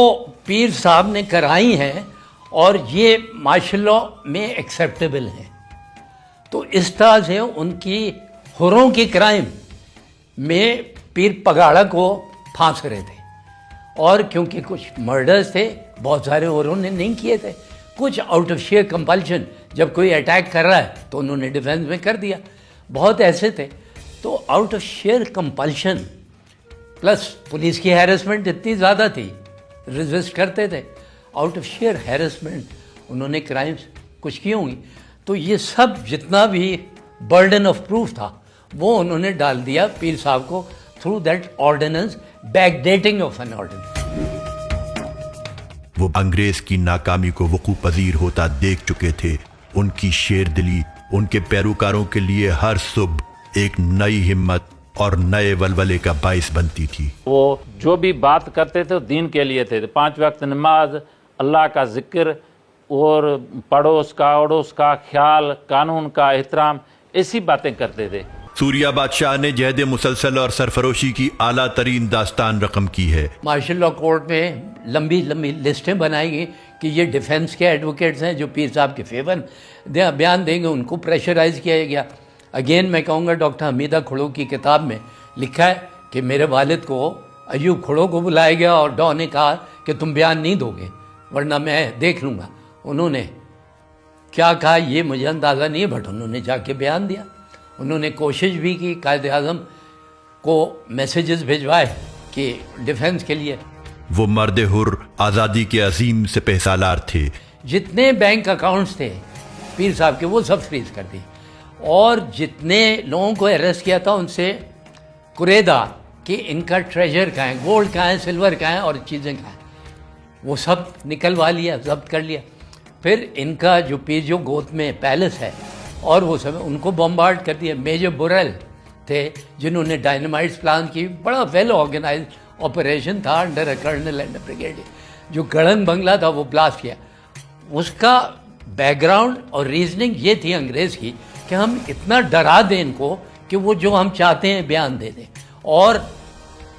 पीर साहब ने कराई हैं और ये मार्शल लॉ में एक्सेप्टेबल हैं। तो इस तरह से उनकी हुरों की क्राइम में पीर पगाड़ा को फांस रहे थे। और क्योंकि कुछ मर्डर्स थे, बहुत सारे हुरों ने नहीं किए थे, कुछ आउट ऑफ शेयर कंपल्शन, जब कोई अटैक कर रहा है तो उन्होंने डिफेंस में कर दिया, बहुत ऐसे थे। तो out of share compulsion plus police की हैरेसमेंट इतनी ज़्यादा थी, रेजिस्ट करते थे, आउट ऑफ शेयर हैरेसमेंट उन्होंने क्राइम्स कुछ की होंगी। तो ये सब जितना भी बर्डन ऑफ प्रूफ था वो उन्होंने डाल दिया पीर साहब को through that ordinance, backdating of an ordinance. वो अंग्रेज की नाकामी को वकूफ पजीर होता देख चुके थे। उनकी शेरदिली उनके पैरोकारों के लिए हर सुबह एक नई हिम्मत और नए वलवले का बाइस बनती थी। वो जो भी बात करते थे वो दीन के लिए थे। 5 वक्त नमाज, अल्लाह का जिक्र और पड़ोस का अड़ोस का ख्याल, कानून का एहतराम, ऐसी बातें करते थे। सूरिया बादशाह ने जहद मुसलसल और सरफरोशी की आला तरीन दास्तान रकम की है। मार्शल लॉ कोर्ट में लंबी लंबी लिस्टें बनाई गई कि ये डिफेंस के एडवोकेट्स हैं जो पीर साहब के फेवर बयान देंगे, उनको प्रेशराइज किया गया। अगेन मैं कहूँगा डॉक्टर हमीदा खुड़ो की किताब में लिखा है कि मेरे वालिद को अयूब खुड़ो को बुलाया गया और डॉ ने कहा कि तुम बयान नहीं दोगे वरना मैं देख लूँगा। उन्होंने क्या कहा ये मुझे अंदाज़ा नहीं है, बट उन्होंने जाके बयान दिया। उन्होंने कोशिश भी की, कायदे आज़म को मैसेजेस भिजवाए कि डिफेंस के लिए। वो मर्द हुर आज़ादी के अजीम से पेशालार थे। जितने बैंक अकाउंट्स थे पीर साहब के वो सब फ्रीज कर दिए और जितने लोगों को अरेस्ट किया था उनसे कुरेदा कि इनका ट्रेजर कहाँ है, गोल्ड कहाँ है, सिल्वर कहाँ है और चीज़ें कहाँ हैं, वो सब निकलवा लिया, जब्त कर लिया। फिर इनका जो पीजो गोत में पैलेस है और वो सब उनको बम्बार्ड कर दिया। मेजर बुरेल थे जिन्होंने डायनामाइट्स प्लान की, बड़ा वेल ऑर्गेनाइज ऑपरेशन था under a colonel and brigadier. जो गढ़ंग बंगला था वो ब्लास्ट किया। उसका बैकग्राउंड और रीजनिंग ये थी अंग्रेज़ की कि हम इतना डरा दें इनको कि वो जो हम चाहते हैं बयान दे दें और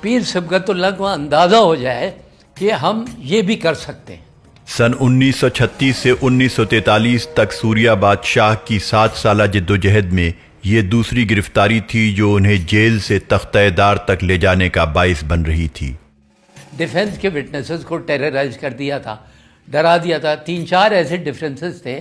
पीर सिबगतुल्लाह को अंदाज़ा हो जाए कि हम ये भी कर सकते हैं। सन 1936 से 1943 तक सूरिया बादशाह की 7 साला जद्दोजहद में ये दूसरी गिरफ्तारी थी जो उन्हें जेल से तख्त-ए-दार तक ले जाने का बाइस बन रही थी। डिफेंस के विटनेसेस को टेरराइज कर दिया था, डरा दिया था। 3-4 ऐसे डिफरेंसेस थे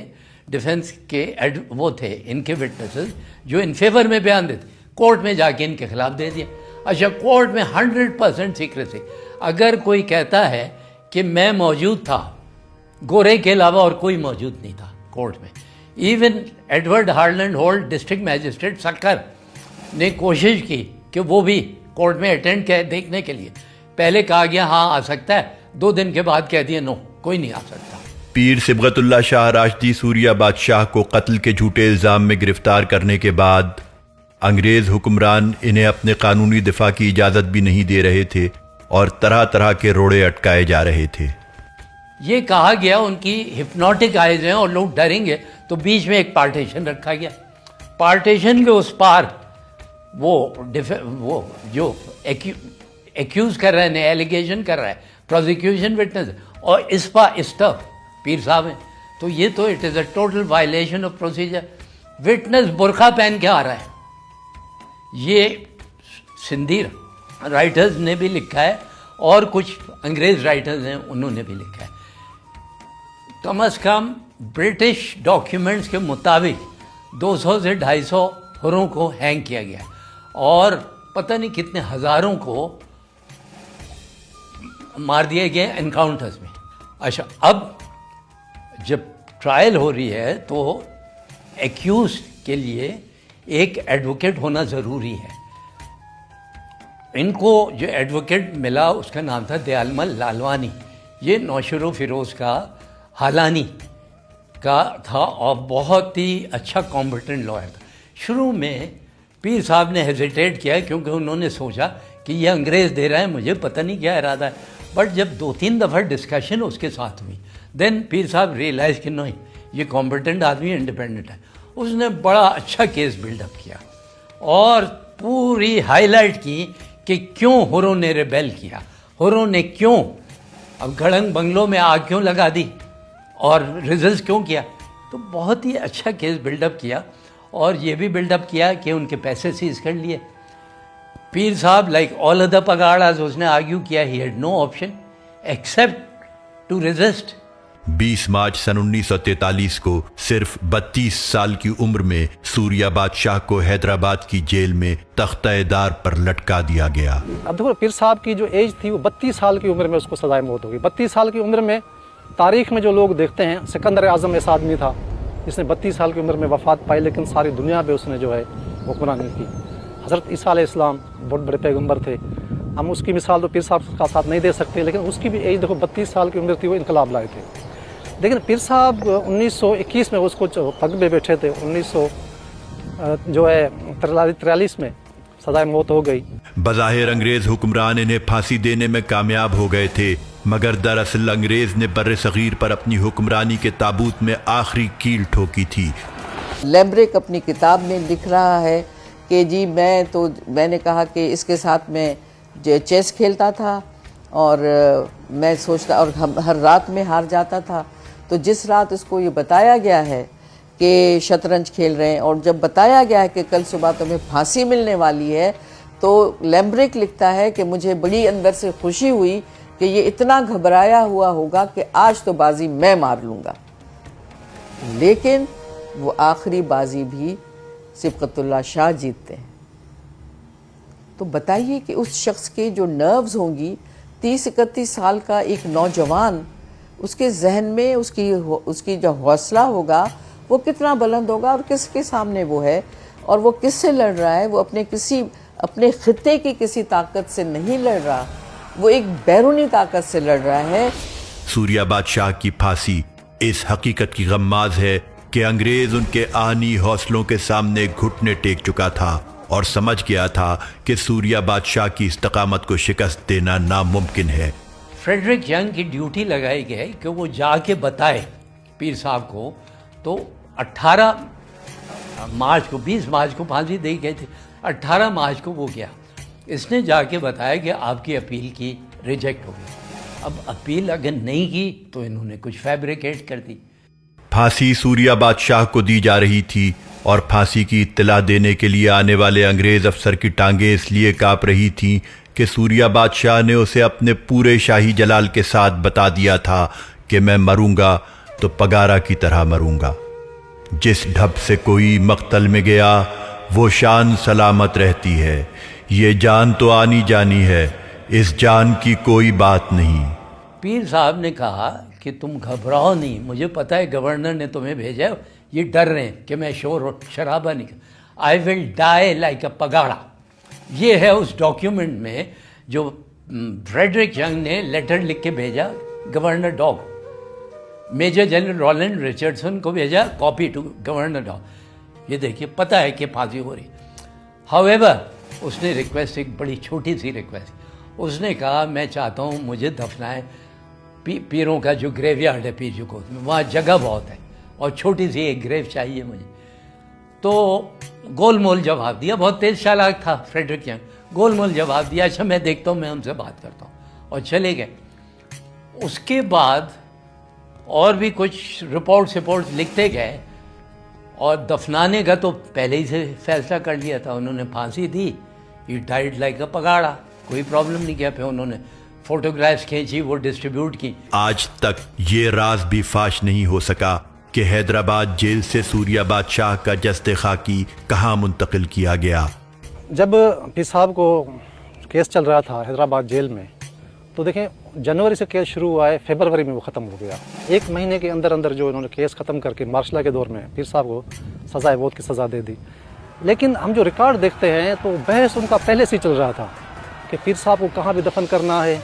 डिफेंस के वो थे इनके विटनेसेस जो इन फेवर में बयान देते, कोर्ट में जाके इनके खिलाफ दे दिया। अच्छा, कोर्ट में 100% सीक्रेसी। अगर कोई कहता है कि मैं मौजूद था, गोरे के अलावा और कोई मौजूद नहीं था कोर्ट में। Even Edward Harland Holt district magistrate Sukkur ने कोशिश की कि वो भी कोर्ट में अटेंड किया देखने के लिए। पहले कहा गया हाँ आ सकता है, 2 दिन के बाद कह दिया नो, कोई नहीं आ सकता। पीर सिबगतुल्लाह शाह राशदी सूरिया बादशाह को कत्ल के झूठे इल्ज़ाम में गिरफ्तार करने के बाद अंग्रेज़ हुक्मरान इन्हें अपने कानूनी दिफा की इजाज़त भी नहीं दे रहे थे और तरह तरह के रोड़े अटकाए जा रहे थे। ये कहा गया उनकी हिप्नोटिक आइज हैं और लोग डरेंगे, तो बीच में एक पार्टीशन रखा गया। पार्टीशन के उस पार वो जो एक्यूज कर रहे हैं, एलिगेशन कर रहा है, प्रोसिक्यूशन विटनेस, और इस तरफ पीर साहब हैं, तो ये तो it is a total violation of procedure. Witness बुरखा पहन के आ रहा है, ये सिंधी राइटर्स ने भी लिखा है और कुछ अंग्रेज राइटर्स हैं उन्होंने भी लिखा है। कम से कम ब्रिटिश डॉक्यूमेंट्स के मुताबिक 200 से 250 हुरों को हैंग किया गया और पता नहीं कितने हज़ारों को मार दिए गए एनकाउंटर्स में। अच्छा, अब जब ट्रायल हो रही है तो एक्यूज के लिए एक एडवोकेट होना ज़रूरी है। इनको जो एडवोकेट मिला उसका नाम था दयालमल लालवानी। ये नौशरो फिरोज़ का हालानी का था और बहुत ही अच्छा कॉम्पिटेंट लॉयर था। शुरू में पीर साहब ने हेजिटेट किया क्योंकि उन्होंने सोचा कि ये अंग्रेज़ दे रहा है, मुझे पता नहीं क्या इरादा है। बट जब 2-3 दफ़ा डिस्कशन उसके साथ हुई, देन पीर साहब रियलाइज़ कि नहीं, ये कॉम्पिटेंट आदमी, इंडिपेंडेंट है। उसने बड़ा अच्छा केस बिल्डअप किया और पूरी हाईलाइट की कि क्यों हुरों ने रिबेल किया, हुरों ने क्यों अब गड़ंग बंगलों में आग क्यों लगा दी और रिजल्ट क्यों किया। तो बहुत ही अच्छा केस बिल्डअप किया और ये भी बिल्डअप किया कि उनके पैसे सीज कर लिए। पीर साहब लाइक ऑल अदर पगाड़ाज उसने आर्ग्यू किया he had no option except to resist. 20 March सन 1943 को सिर्फ 32 साल की उम्र में सूर्या बादशाह को हैदराबाद की जेल में तख्ता-ए-दार पर लटका दिया गया। अब देखो, पीर साहब की जो एज थी वो 32 साल की उम्र में उसको सजाए मौत हो गई। 32 साल की उम्र में तारीख में जो लोग देखते हैं, सिकंदर आज़म ऐसा आदमी था जिसने 32 साल की उम्र में वफात पाई, लेकिन सारी दुनिया पे उसने जो है हुक्मरानी की। हज़रत ईसा अलैहिस्सलाम बहुत बड़े पैगंबर थे, हम उसकी मिसाल तो पीर साहब का साथ नहीं दे सकते, लेकिन उसकी भी एज देखो 32 साल की उम्र थी, वो इनकलाब लाए थे। लेकिन पीर साहब 1921 में उसको पग पे बैठे थे, 1943 में सजाए मौत हो गई। बज़ाहिर अंग्रेज हुक्मरान इन्हें फांसी देने में कामयाब हो गए थे, मगर दरअसल अंग्रेज ने बर्रे सगीर पर अपनी हुक्मरानी के ताबूत में आखिरी कील ठोकी थी। लैम्ब्रेक अपनी किताब में लिख रहा है कि जी मैंने कहा कि इसके साथ मैं चेस खेलता था और मैं सोचता और हर रात में हार जाता था। तो जिस रात इसको ये बताया गया है कि शतरंज खेल रहे हैं और जब बताया गया है कि कल सुबह तुम्हें फांसी मिलने वाली है, तो लैम्ब्रेक लिखता है कि मुझे बड़ी अंदर से खुशी हुई कि ये इतना घबराया हुआ होगा कि आज तो बाजी मैं मार लूँगा। लेकिन वो आखिरी बाजी भी सिबकतुल्लाह शाह जीतते हैं। तो बताइए कि उस शख्स के जो नर्व्स होंगी, 30-31 साल का एक नौजवान, उसके जहन में उसकी जो हौसला होगा वो कितना बुलंद होगा और किसके सामने वो है और वो किससे लड़ रहा है। वो अपने खित्ते की किसी ताकत से नहीं लड़ रहा, वो एक बैरूनी ताकत से लड़ रहा है। सूर्या बादशाह की फांसी इस हकीकत की गम्माज है कि अंग्रेज उनके आनी हौसलों के सामने घुटने टेक चुका था और समझ गया था कि सूर्या बादशाह की इस्तकामत को शिकस्त देना नामुमकिन है। फ्रेडरिक यंग की ड्यूटी लगाई गई कि वो जाके बताए पीर साहब को। तो 18 मार्च को 20 मार्च को फांसी दी गई थी, 18 मार्च को वो गया, इसने जाके बताया कि आपकी अपील की रिजेक्ट हो गई। अब अपील अगर नहीं की तो इन्होंने कुछ फैब्रिकेट कर दी। फांसी सूर्या बादशाह को दी जा रही थी और फांसी की इत्तला देने के लिए आने वाले अंग्रेज अफसर की टांगें इसलिए कांप रही थीं कि सूर्या बादशाह ने उसे अपने पूरे शाही जलाल के साथ बता दिया था कि मैं मरूंगा तो पगारा की तरह मरूंगा। जिस ढब से कोई मक्तल में गया वो शान सलामत रहती है, ये जान तो आनी जानी है, इस जान की कोई बात नहीं। पीर साहब ने कहा कि तुम घबराओ नहीं, मुझे पता है गवर्नर ने तुम्हें भेजा है, ये डर रहे हैं कि मैं शोर शराबा नहीं, I will die like a पगाड़ा। ये है उस डॉक्यूमेंट में जो फ्रेडरिक यंग ने लेटर लिख के भेजा गवर्नर डॉग, मेजर जनरल रॉलैंड रिचर्डसन को भेजा कॉपी टू गवर्नर डॉग। ये देखिए पता है कि फांसी हो रही। हाउएवर उसने रिक्वेस्ट, एक बड़ी छोटी सी रिक्वेस्ट, उसने कहा मैं चाहता हूँ मुझे दफनाएं पीरों का जो ग्रेवयार्ड है पीर जुकोत में, वहाँ जगह बहुत है और छोटी सी एक ग्रेव चाहिए मुझे। तो गोल मोल जवाब दिया, बहुत तेज चालाक था फ्रेडरिक यंग, गोल मोल जवाब दिया, अच्छा मैं देखता हूँ, मैं उनसे बात करता हूँ, और चले गए। उसके बाद और भी कुछ रिपोर्ट्स लिखते गए, और दफनाने का तो पहले ही से फैसला कर लिया था, उन्होंने फांसी दी, ही डाइड लाइक अ पगाड़ा, कोई प्रॉब्लम नहीं किया। फिर उन्होंने फोटोग्राफ्स खींची, वो डिस्ट्रीब्यूट की। आज तक ये राज भी फाश नहीं हो सका कि हैदराबाद जेल से सूर्या बादशाह का जस्ते खाकी कहाँ मुंतकिल किया गया। जब पीर साहब को केस चल रहा था हैदराबाद जेल में, तो देखें जनवरी से केस शुरू हुआ है, फरवरी में वो ख़त्म हो गया। 1 महीने के अंदर अंदर जो इन्होंने केस ख़त्म करके मार्शल लॉ के दौर में पीर साहब को सज़ाए मौत की सज़ा दे दी। लेकिन हम जो रिकॉर्ड देखते हैं तो बहस उनका पहले से ही चल रहा था कि पीर साहब को कहाँ भी दफन करना है,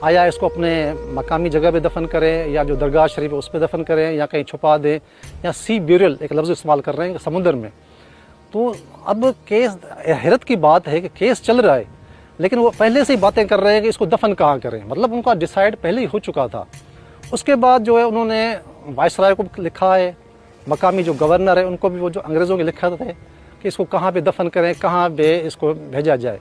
आया इसको अपने मकामी जगह पे दफन करें या जो दरगाह शरीफ है उस पर दफन करें या कहीं छुपा दें, या सी ब्यूरियल एक लफ्ज़ इस्तेमाल कर रहे हैं समुद्र में। तो अब केस, हैरत की बात है कि केस चल रहा है, लेकिन वो पहले से ही बातें कर रहे हैं कि इसको दफन कहाँ करें, मतलब उनका डिसाइड पहले ही हो चुका था। उसके बाद जो है उन्होंने वायसराय को लिखा है, मकामी जो गवर्नर है उनको भी वो जो अंग्रेज़ों के लिखा थे कि इसको कहाँ पे दफन करें, कहाँ पे इसको भेजा जाए।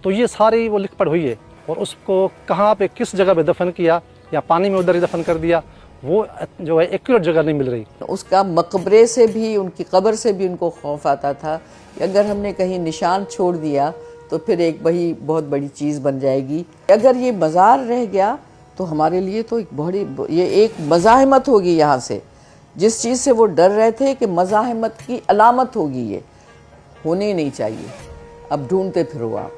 तो ये सारी वो लिख पढ़ हुई है, और उसको कहाँ पे किस जगह पे दफन किया या पानी में उधर ही दफन कर दिया, वो जो है एक्यूरेट जगह नहीं मिल रही। उसका मकबरे से भी, उनकी कब्र से भी उनको खौफ आता था कि अगर हमने कहीं निशान छोड़ दिया तो फिर एक वही बहुत बड़ी चीज़ बन जाएगी। अगर ये मज़ार रह गया तो हमारे लिए तो एक बड़ी, ये एक मज़ाहमत होगी यहाँ से, जिस चीज़ से वो डर रहे थे कि मज़ाहमत की अलामत होगी, ये होनी नहीं चाहिए। अब ढूंढते फिरो आप।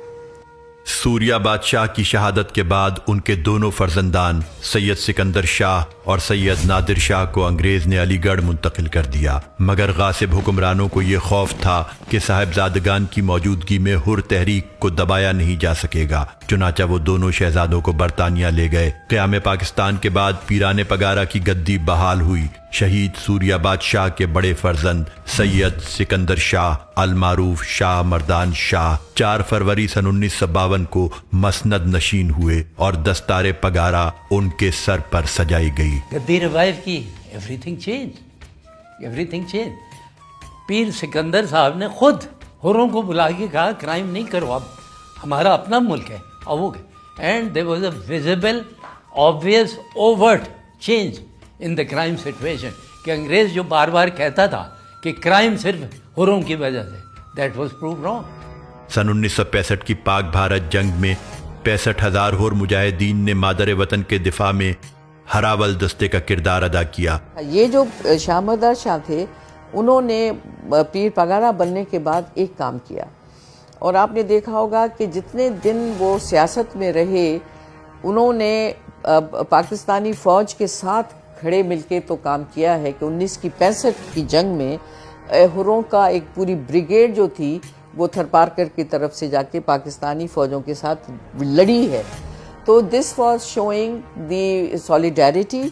सूर्या बादशाह की शहादत के बाद उनके दोनों फर्जंदान सैयद सिकंदर शाह और सैयद नादिर शाह को अंग्रेज ने अलीगढ़ मुंतकिल कर दिया, मगर गासिब हुक्मरानों को ये खौफ था कि साहिबजादगान की मौजूदगी में हुर तहरीक को दबाया नहीं जा सकेगा। चुनाचा वो दोनों शहजादों को बरतानिया ले गए। क़याम पाकिस्तान के बाद पीराने पगारा की गद्दी बहाल हुई। शहीद सूर्या बादशाह के बड़े फर्जंद सैयद सिकंदर शाह अल मारूफ शाह मर्दान शाह 4 फरवरी सन 1952 को मसनद नशीन हुए और दस्तारे पगारा उनके सर पर सजाई गई। गद्दी रिवाइव की, एवरीथिंग चेंज। पीर सिकंदर साहब ने खुद हुर्रों को बुला के कहा क्राइम नहीं करो, अब हमारा अपना मुल्क है, आओगे। And there was a visible obvious overt change in the crime situation, कि अंग्रेज जो बार बार कहता था कि क्राइम सिर्फ हुर्रों की वजह से, दैट वाज प्रूव रॉन्ग। सन 1965 की पाक भारत जंग में 65,000 हुर मुजाहिदीन ने मादर वतन के दिफा में हरावल दस्ते का किरदार अदा किया। ये जो शाहमर्दार शाह थे, उन्होंने पीर पगारा बनने के बाद एक काम किया, और आपने देखा होगा कि जितने दिन वो सियासत में रहे, उन्होंने पाकिस्तानी फ़ौज के साथ खड़े मिलके तो काम किया है कि 1965 की जंग में हुर्रों का एक पूरी ब्रिगेड जो थी वो थरपारकर की तरफ से जाके पाकिस्तानी फ़ौजों के साथ लड़ी है। तो this was showing the solidarity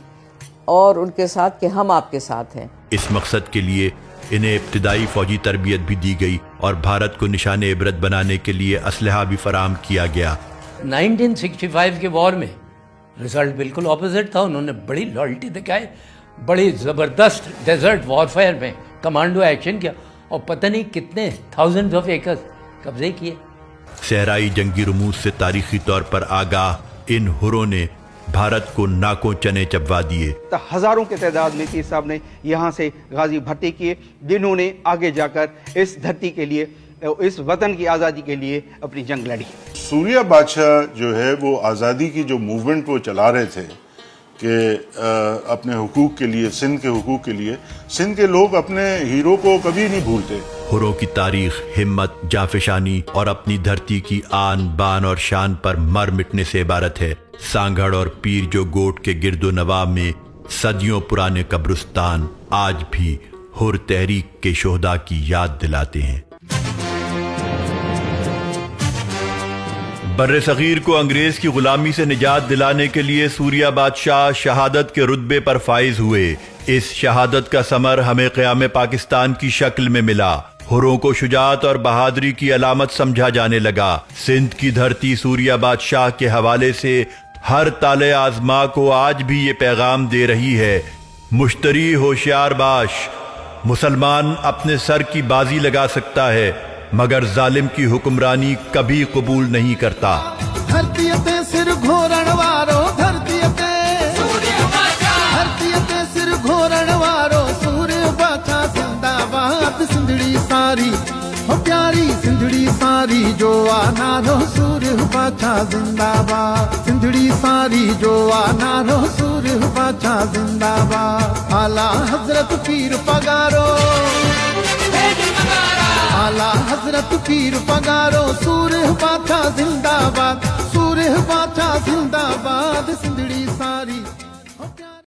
और उनके साथ कि हम आपके साथ हैं। इस मकसद के लिए इन्हें इब्तिदाई फौजी तरबियत भी दी गई और भारत को निशान इबरत बनाने के लिए असलहा भी फराहम किया गया। 1965 के वॉर में रिजल्ट बिल्कुल ऑपोजिट था। उन्होंने बड़ी लॉयल्टी दिखाई, बड़ी ज़बरदस्त डेजर्ट वॉरफेयर में कमांडो एक्शन किया, और पता नहीं कितने थाउजेंड्स ऑफ एकर्स कब्जे किए। सहराई जंगी रुमूज से तारीखी तौर पर आगाह इन हुर्रों ने भारत को नाकों चने चबवा दिए। तो हजारों के तादाद में पीर साहब ने यहाँ से गाजी भर्ती किए, जिन्होंने आगे जाकर इस धरती के लिए, इस वतन की आज़ादी के लिए अपनी जंग लड़ी। सूर्या बादशाह जो है वो आज़ादी की जो मूवमेंट वो चला रहे थे कि अपने हुकूक के लिए, सिंध के हुकूक के लिए, सिंध के लोग अपने हीरो को कभी नहीं भूलते। हुर्रों की तारीख हिम्मत, जाफिशानी और अपनी धरती की आन बान और शान पर मर मिटने से इबारत है। सांगड़ और पीर जो गोट के गिरदो नवा में सदियों पुराने कब्रिस्तान आज भी हुर तहरीक के शोहदा की याद दिलाते हैं। बर्रे सगीर को अंग्रेज की गुलामी से निजात दिलाने के लिए सूर्या बादशाह शहादत के रुतबे पर फाइज हुए। इस शहादत का समर हमें क़याम पाकिस्तान की शक्ल में मिला। हुर्रों को शुजाअत और बहादुरी की अलामत समझा जाने लगा। सिंध की धरती सूर्या बादशाह के हवाले से हर ताले आजमा को आज भी ये पैगाम दे रही है, मुश्तरी होशियार बाश, मुसलमान अपने सर की बाजी लगा सकता है मगर जालिम की हुक्मरानी कभी कबूल नहीं करता। धरती ते सिर घोरण वारो धरती ते सिर घोरण वारो सूर्य बाछा जिंदाबाद सिंधड़ी सारी हो प्यारी सिंधड़ी सारी जो नारो सूर्य बाछा जिंदाबाद सिंधड़ी सारी जो नारो सूर्य बाछा जिंदाबाद आला हजरत पीर पगारो आला हजरत पीर पगारो सूर्य बाछा जिंदाबाद सिंधड़ी सारी